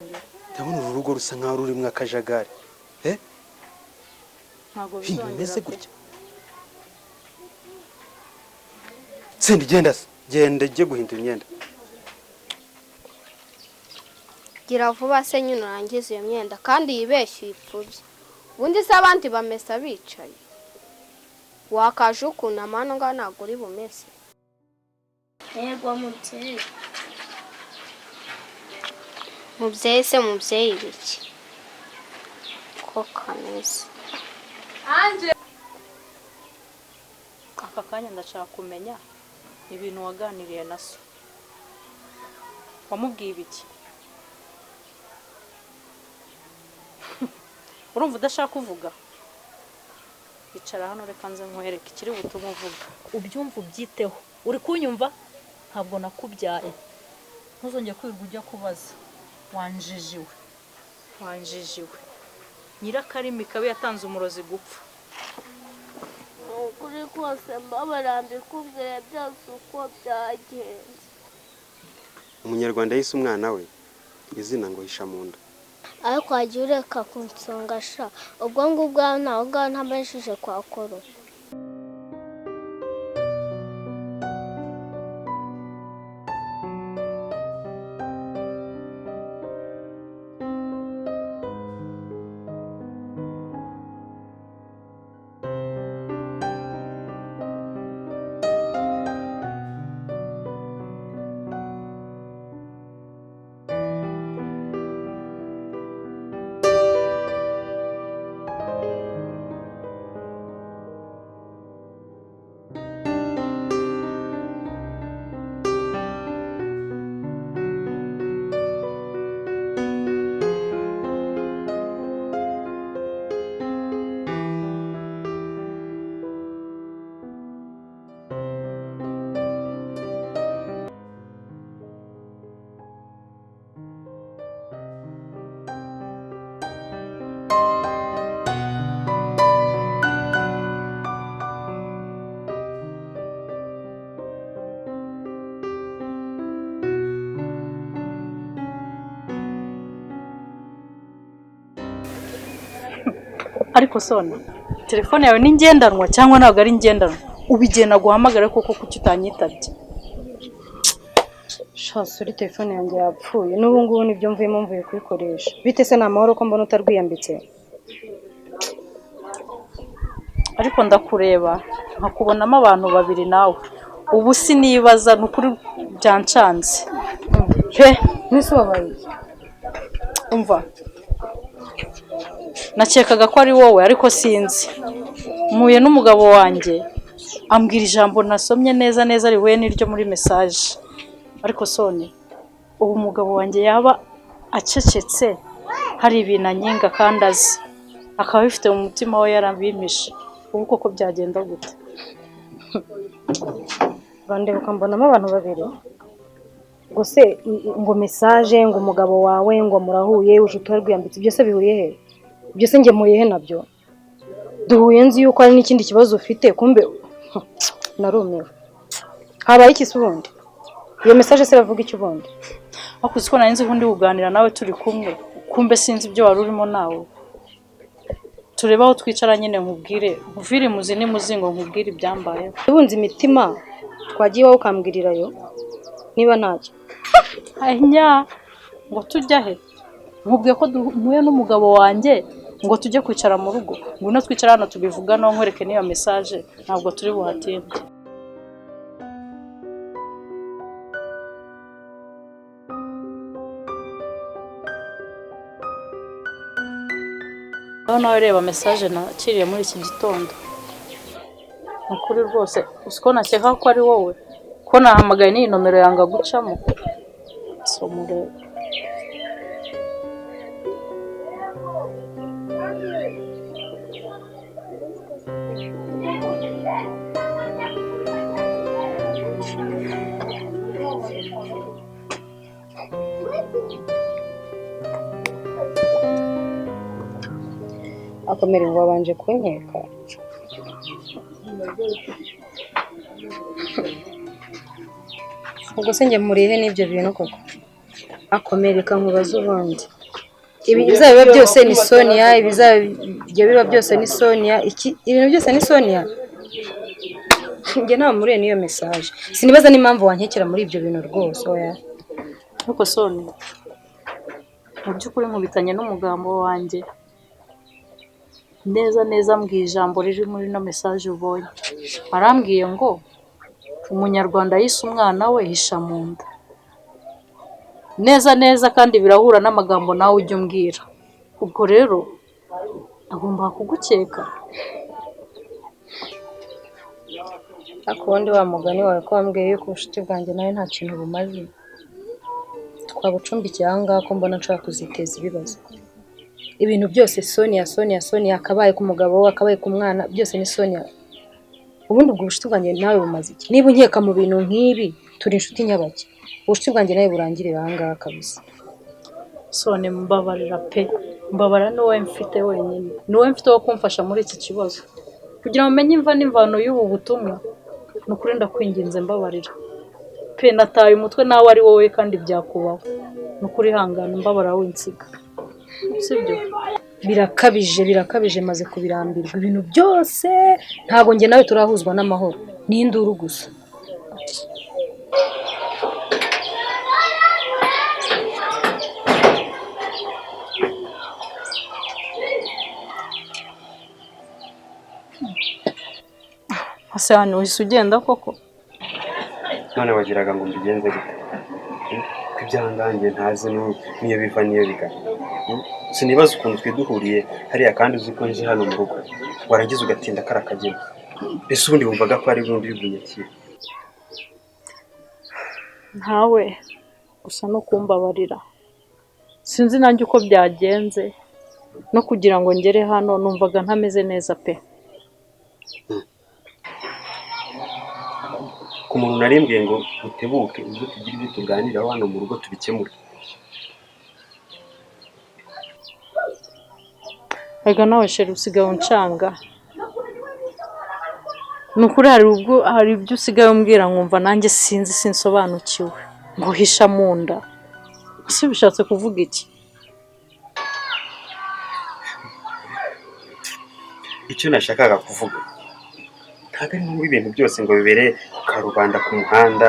ndabona uru rugo rusa nkaho rurimo akajagari. Ntago bizongera gutya. Sindi genda je guhindura imyenda. Gira vuba se nyine urangiza iyo myenda kandi yibeshye ipfubye. Ubundi se abandi bamesa bicaye. Wakaje ukuntu amano nga ntago uri bumese. Yego mubyeyi. Mubyeyi se mubyeyi biki? Ko kameze. Anje. Aka kanya ndashaka kumenya ibintu waganiriye na so. Wamubwiye ibiki? Urumva udashaka kuvuga? Icara hano reka nze nkwereke ikiri butume uvuga. Ubyumva ubyiteho. Uri kunyumva? Ntabwo nakubyaye. Ntuzongeye kwirirwa ujya kubaza. Wanjijiwe. Nyirakarimi kabe yatanze umurozi gupfa. Ukuri kose mbabarambi kubwira byose uko byagenze. Umunyarwanda yise umwana we izina ngo hisha munda. Ariko wagiye ureka kunsonga sha. Ubwo ngubwo naho ntabashije kwakora. Ariko sona, telefone yawe ni ngendanwa cyangwa ntabwo ari ngendanwa? Ubigena guhamagara koko kuki utanyitabye? Suri telefone yanjye yapfuye. N'ubu ngubu nibyo mvuye kuyikoresha. Bite se namahoro ko mbona utarwiyambitse? Ariko ndakureba nkakubonamo abantu babiri nawe. Ubu sinibaza nukuri byancanze. Nese wabaye. Umva. Nakekaga ko ari wowe ariko sinzi. Muye n'umugabo wanjye ambwira ijambo nasomye neza rihuye n'iryo muri message. Ariko soni ubu umugabo wanjye yaba acecetse hari ibintu anyinga kandi azi akaba bifite mu mutima we yarabimpishe. Ubu koko byagenda gute? Bandebuka mbonamo abantu babiri. Gose ngo message ngo umugabo wawe ngo murahuye uje utarwiyambitse byose bihuriye he? Byose ngemuye he nabyo? Duhuye nzi yuko ari n'ikindi kibazo ufite kumbe narumiwe. Habaye iki subundi? Iyo message se bavuga iki ubundi? Akuzi ko narinzi ubundi kuganira nawe turi kumwe. Kumbe sinzi ibyo wari urimo nawe. Tureba aho twicara nyine nkubwire. Uvire muzi ni muzingo nkubwire ibyambaye. Ubunzi imitima twagiye wawe ukambwirirayo. Niba ntacyo. Anya ngo tujya he? Nkubwiye ko muye n'umugabo wanjye ngo tujye kwicara mu rugo. Ngwino twicara hano tubivuga no nkwereke niyo message. Ntabwo turi buhatinde. Nawe reba message nakiriye muri iki gitondo. Ukuri rwose usiko nakeka ko ari wowe. Ko nahamagaye ni nomero yanga gucamo. Somure. Akomere ngo wabanje kunkeka. Ubwo se njye murihe n'ibyo bintu koko? akomereka nkubaza ubundi ibizaba byose ni Sonia, ibyo biba byose ni Sonia, ibintu byose ni Sonia. Njye nta muriye niyo message, sinibaza n'impamvu wankekera muri ibyo bintu rwose. Oya ariko Sonia, mu by'ukuri nkubitanye n'umugambo wanjye neza mbwiye ijambo riri muri no message ubonye. Arambwiye ngo umunyarwanda yise umwana we hisha mu nda. Neza kandi birahura n'amagambo nawe ujya umbwira. Ubwo rero agomba kugukeka. ariko ubundi wa mugani wawe ko wambwiye yuko ubucuti bwanjye nawe nta kintu bumaze, twabucumbikiye aha ngaha ko mbona nshaka kuziteza ibibazo. Ibintu byose Sonia akabaye ku mugabo we, akabaye ku mwana, byose ni Sonia. Ubundi ubwo ubucuti bwanjye nawe bumaze iki? Niba unkeka mu bintu nk'ibi turi inshuti nyabaki, ubucuti bwanjye nawe burangirira aha ngaha kabisa. Sonia mbabarira pe, mbabara ni wowe mfite wenyine, ni wowe mfite wo kumfasha muri iki kibazo kugira ngo umenye imva n'imvano y'ubu butumwa. Ni ukuri ndakwinginze mbabarira pe, nataye umutwe nawe ari wowe kandi byakubaho. Ni ukuri hangana mbabara winsiga, sibyo? Birakabije maze kubirambirwa. Ibintu byose ntago njye nawe turahuzwa n'amahoro, ni induru gusa. Ase hano uhise ugenda koko? none wagiraga ngo mbigenze gute? Ko ibyangange ntazi niyo biva niyo bigana. Sinibaza ukuntu twiduhuriye hariya kandi uzi ko nje hano mu rugo warangiza ugatinda karakagenda. Ese ubundi wumvaga ko ari bundi bibunyakira? Ntawe gusa no kumbabarira, sinzi nanjye uko byagenze, no kugira ngo ngere hano numvaga ntameze neza pe. Ku muntu narembwiye ngo utebuke ubwo tugira ibyo tuganiraho hano mu rugo tubikemura. Ega nawe sheri usigaye uncanga. Ni ukuri hari ibyo usigaye umbwira nkumva nanjye sinsobanukiwe. Ngo hisha mu nda, ese bishatse kuvuga iki? Icyo nashakaga kuvuga ntabwo ari ngombwa ibintu byose ngo bibere ku karubanda ku muhanda.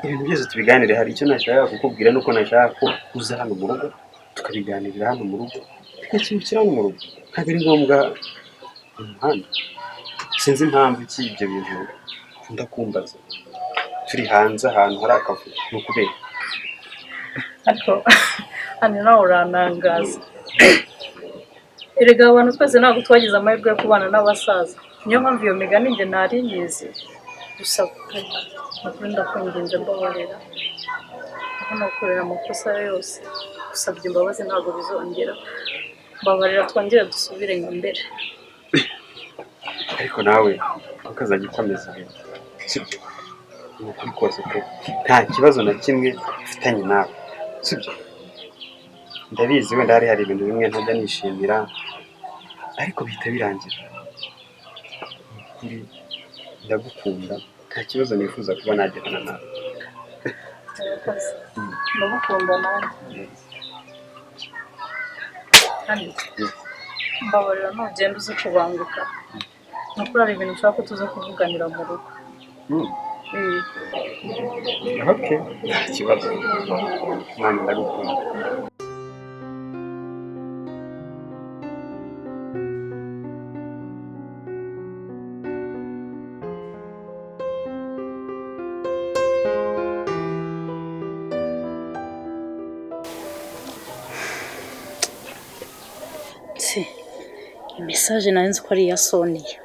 Ibintu byose tubiganire. Hari icyo nashakaga kukubwira, nuko nashaka ko uza hano mu rugo tukabiganirira hano mu rugo, tukakimukira hano mu rugo. Ntabwo ari ngombwa mu muhanda. Sinzi impamvu iki ibyo bintu ukunda kumbaza turi hanze ahantu hari akavuyo. Ni ukubera ariko hano nawe uranangaza. Erega abantu twese ntabwo twagize amahirwe yo kubana n'abasaza, niyo mpamvu iyo migani njye ntari nyizi. Gusa nukuri ndakwinginze mbabarira, aho nakorera amakosa yose usabye imbabazi ntabwo bizongera. Mbabarira twongere dusubire nka mbere. ariko nawe ukazajya ukomeza ibintu, sibyo? Ni ukuri kose pe, nta kibazo na kimwe ufitanye nawe, sibyo? Ndabizi wenda hari ibintu bimwe ntajya nishimira, ariko bihita birangira. Ukuri ndagukunda, nta kibazo nifuza kuba nagirana nawe. Ndagukunda nanjye. Kandi mbabarira ntugende uzi kubanguka. Ni ukuri hari ibintu ushaka ko tuza kuvuganira mu rugo. Okay, nta kibazo. Mwana ndagukunda. Message nari nzi ko ari iya Sonia.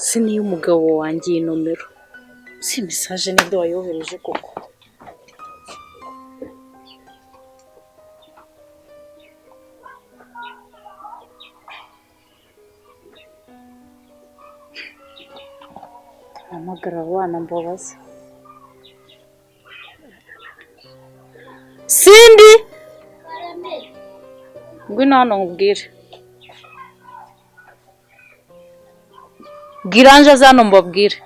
Si niyo umugabo wanjye iyi nomero. Si message ninde wayohereje koko? Hamagara abana mbabaza. Cindy! Ngwino hano nkubwire. Bwira Anje aze hano mbabwire.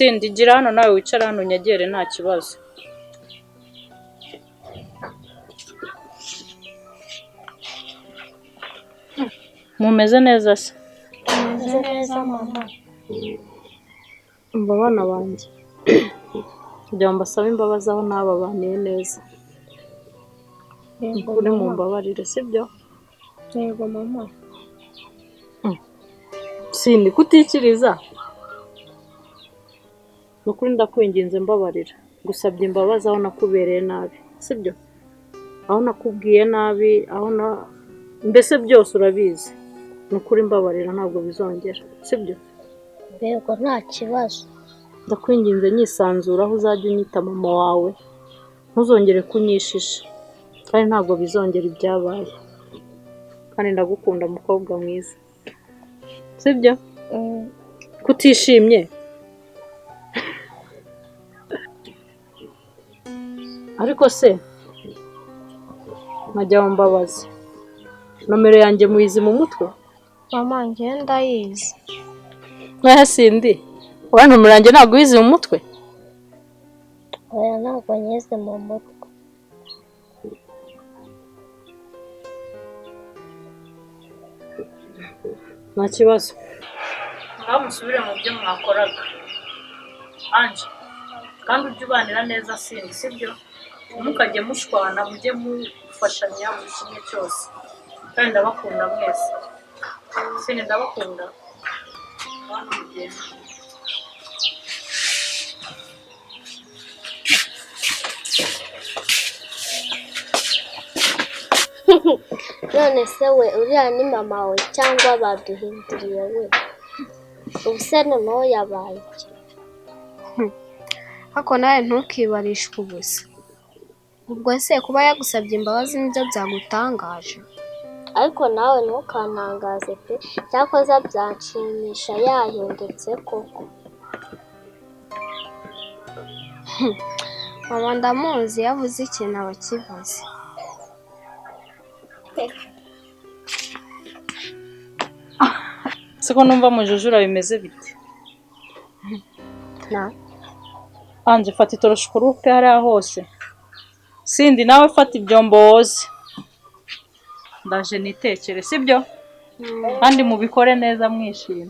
Sindi gira hano nawe wicara hano unyegere nta kibazo. Mumeze neza se? Meze neza mama. Umva abana banjye. Kugira ngo mbasabe imbabazi aho nababaniye neza. Ukuri mu mbabarire sibyo? Yego mama. Sindi kutikiriza. Nukuri ndakwinginze mbabarira. Gusabye imbabazi aho nakubereye nabi, sibyo? Aho nakubwiye nabi, mbese byose urabizi. Nukuri mbabarira ntabwo bizongera, sibyo? Yego nta kibazo. Ndakwinginze nyisanzura aho uzajya unyita mama wawe. Ntuzongere kunyishisha. Kandi ntabwo bizongera ibyabaye. Kandi ndagukunda mukobwa mwiza. Sibyo? Kutishimye. Ariko se nkajya mbabazi. Nomero yanjye muyizi mu mutwe? Mama ngenda yizi. Mwaha Sindi. Wa nomero yanjye ntabwo uyizi mu mutwe? Oya ntabwo nyizi mu mutwe. Nta kibazo. Ngaho musubire mu byo mwakoraga. Anje, kandi ujye ubanira neza Sindi, sibyo? Ntimukajye mushwana, mujye mufashanya buri kimwe cyose. Kandi ndabakunda mwese. Sindi ndabakunda. Abantu mugenda. None se we uriya ni mama we cyangwa baduhinduriye we? Ubu se noneho yabaye iki? Ariko nawe ntukibarishwe ubusa. Ubwo se kuba yagusabye imbabazi nibyo byagutangaje? Ariko nawe ntukantangaze pe, cyakoze byanshimisha yahindutse koko. Mama ndamuzi, yavuze ikintu aba akivuze. Siko numva mujujura bimeze bite? Anje fata itoroshi ukuruke hariya hose. Sindi nawe fata ibyombo woze. Ndaje nitekere sibyo? Kandi mubikore neza mwishimye.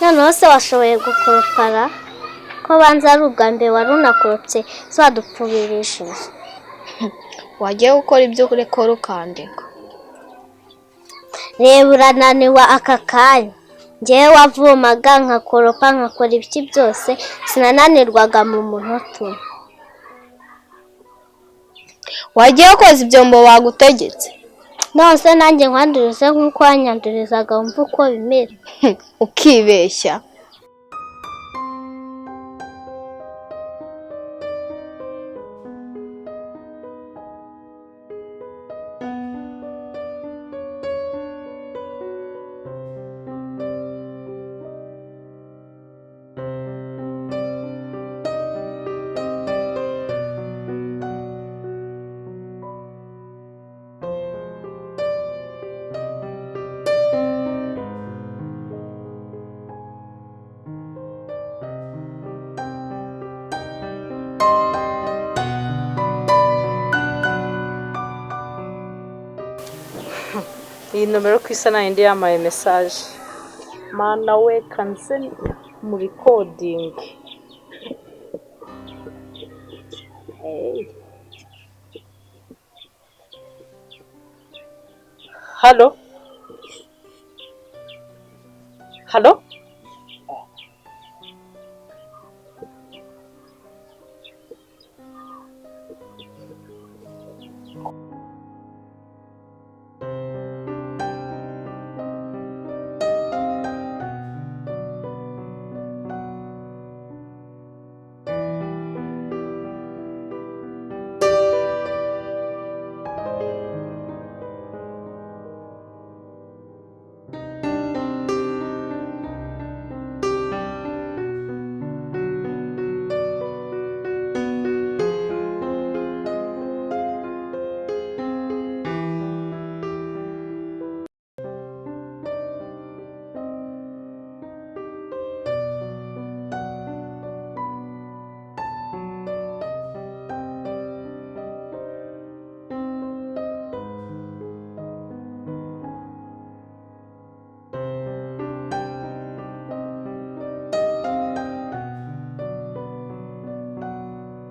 Noneho se washoboye gukoropara ko banza ari ubwa mbere wari unakorotse zadupfubirishije. Wagiye gukora ibyo urekora ukandika. Reba urananiwe aka kanya. Njyewe wavomaga nkakoropa nkakora ibiki byose sinananirwaga mu munota umwe. Wagiye koza ibyombo bagutegetse? Nose nanjye nkwandurize nk'uko wanyandurizaga wumva uko bimera. Ukibeshya. iyi nomero ko isa n'ayindi yamaye mesaje. Mana we kanse mu recording. Halo? Halo?